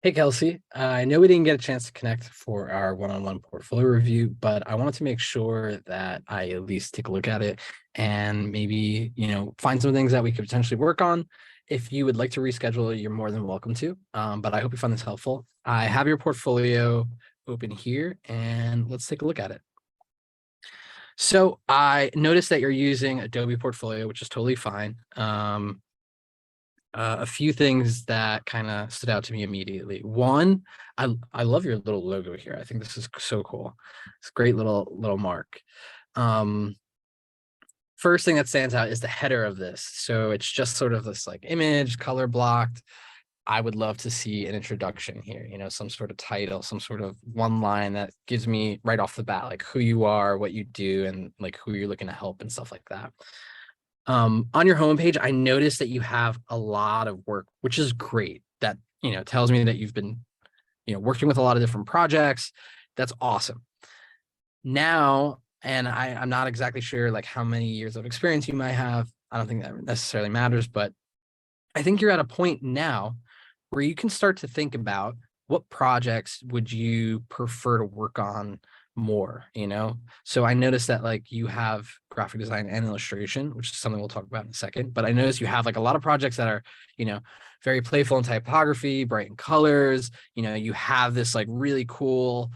Hey, Kelsey. I know we didn't get a chance to connect for our one-on-one portfolio review, but I wanted to make sure that I at least take a look at it and maybe, find some things that we could potentially work on. If you would like to reschedule, you're more than welcome to. But I hope you find this helpful. I have your portfolio open here and let's take a look at it. So I noticed that you're using Adobe Portfolio, which is totally fine. A few things that kind of stood out to me immediately. One, I love your little logo here. I think this is so cool. It's a great little mark. Um, First thing that stands out is the header of this. So it's just sort of this like image, color blocked. I would love to see an introduction here, some sort of title, some sort of one line that gives me right off the bat, like who you are, what you do, and like who you're looking to help and stuff like that. On your homepage, I noticed that you have a lot of work, which is great. That, tells me that you've been, working with a lot of different projects. That's awesome. Now, and I'm not exactly sure like how many years of experience you might have. I don't think that necessarily matters, but I think you're at a point now where you can start to think about what projects would you prefer to work on more. So I noticed that like you have graphic design and illustration, which is something we'll talk about in a second, but I noticed you have like a lot of projects that are, very playful in typography, bright in colors. You have this like really cool,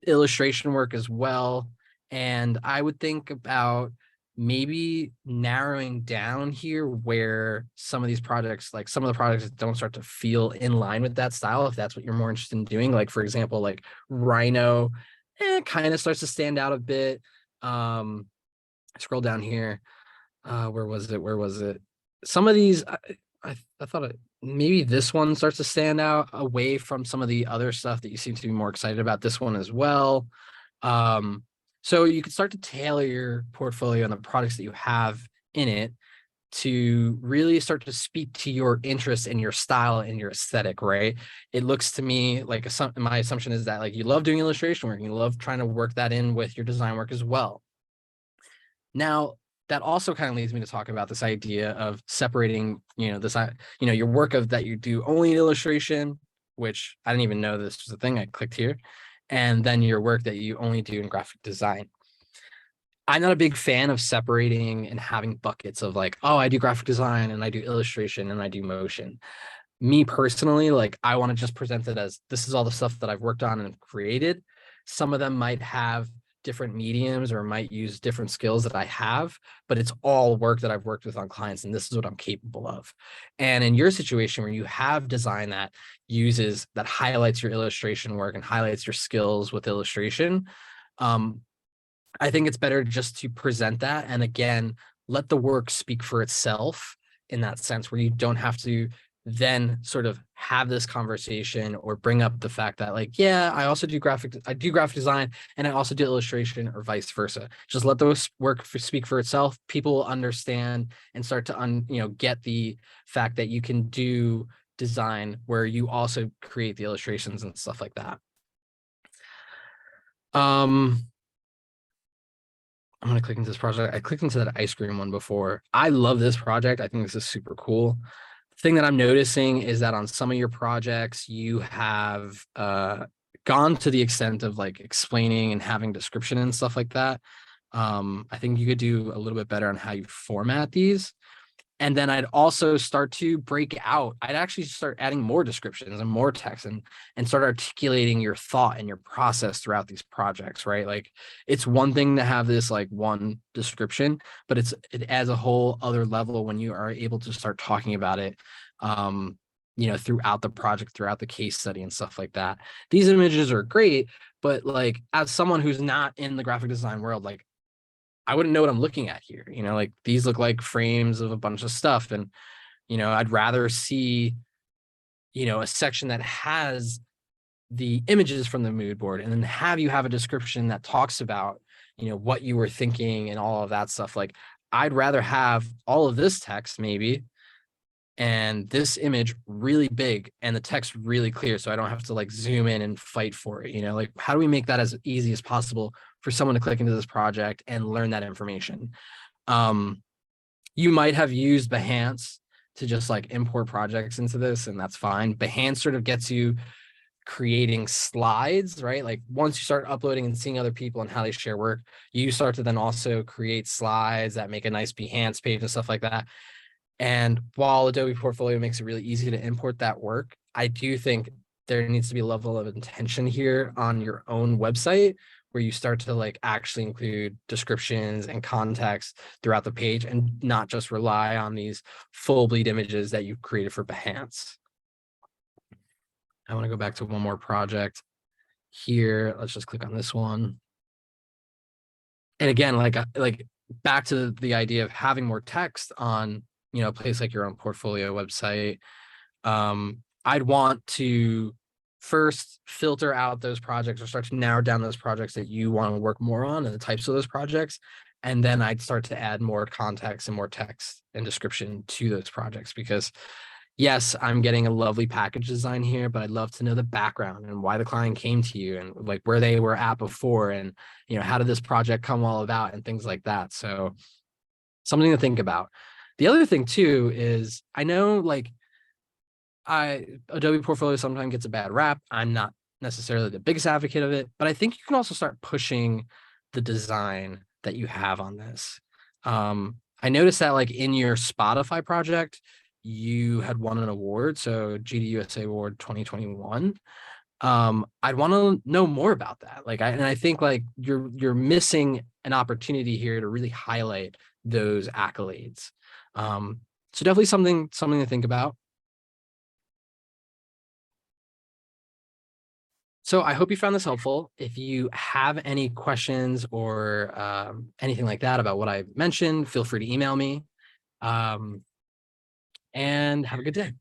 illustration work as well. And I would think about maybe narrowing down here where some of these projects, like some of the projects don't start to feel in line with that style, if that's what you're more interested in doing. Like, for example, like Rhino, kind of starts to stand out a bit. Scroll down here. Where was it? Some of these, I thought maybe this one starts to stand out away from some of the other stuff that you seem to be more excited about. This one as well. So you can start to tailor your portfolio and the products that you have in it to really start to speak to your interests and your style and your aesthetic, right? It looks to me like my assumption is that like you love doing illustration work, you love trying to work that in with your design work as well. Now, that also kind of leads me to talk about this idea of separating, your work of that you do only in illustration, which I didn't even know this was a thing. I clicked here, and then your work that you only do in graphic design. I'm not a big fan of separating and having buckets of like, oh, I do graphic design and I do illustration and I do motion. Me personally, like I want to just present it as this is all the stuff that I've worked on and created. Some of them might have different mediums or might use different skills that I have, but it's all work that I've worked with on clients and this is what I'm capable of. And in your situation where you have design that highlights your illustration work and highlights your skills with illustration, I think it's better just to present that. And again, let the work speak for itself in that sense, where you don't have to then sort of have this conversation or bring up the fact that like, yeah, I do graphic design and I also do illustration or vice versa. Just let those speak for itself. People will understand and start to get the fact that you can do design where you also create the illustrations and stuff like that. I'm going to click into this project. I clicked into that ice cream one before. I love this project. I think this is super cool. The thing that I'm noticing is that on some of your projects, you have gone to the extent of like explaining and having description and stuff like that. I think you could do a little bit better on how you format these. And then I'd also start to break out. I'd actually start adding more descriptions and more text and start articulating your thought and your process throughout these projects, right? Like it's one thing to have this like one description, but it adds a whole other level when you are able to start talking about it, throughout the project, throughout the case study and stuff like that. These images are great, but like as someone who's not in the graphic design world, like I wouldn't know what I'm looking at here. Like these look like frames of a bunch of stuff. And, I'd rather see, a section that has the images from the mood board and then have you have a description that talks about, what you were thinking and all of that stuff. Like I'd rather have all of this text maybe and this image really big and the text really clear so I don't have to like zoom in and fight for it. Like how do we make that as easy as possible for someone to click into this project and learn that information? You might have used Behance to just like import projects into this, and that's fine. Behance sort of gets you creating slides, right? Like once you start uploading and seeing other people and how they share work, you start to then also create slides that make a nice Behance page and stuff like that. And while Adobe Portfolio makes it really easy to import that work, I do think there needs to be a level of intention here on your own website where you start to like actually include descriptions and context throughout the page and not just rely on these full bleed images that you've created for Behance. I want to go back to one more project here. Let's just click on this one. And again, like back to the idea of having more text on, you know, a place like your own portfolio website. I'd want to first filter out those projects or start to narrow down those projects that you want to work more on and the types of those projects. And then I'd start to add more context and more text and description to those projects, because yes, I'm getting a lovely package design here, but I'd love to know the background and why the client came to you and like where they were at before, and, you know, how did this project come all about and things like that. So something to think about. The other thing too is I know like Adobe Portfolio sometimes gets a bad rap. I'm not necessarily the biggest advocate of it, but I think you can also start pushing the design that you have on this. I noticed that like in your Spotify project, you had won an award, so GDUSA Award 2021. I'd want to know more about that. Like, I think like you're missing an opportunity here to really highlight those accolades. So definitely something to think about. So I hope you found this helpful. If you have any questions or anything like that about what I mentioned, feel free to email me. And have a good day.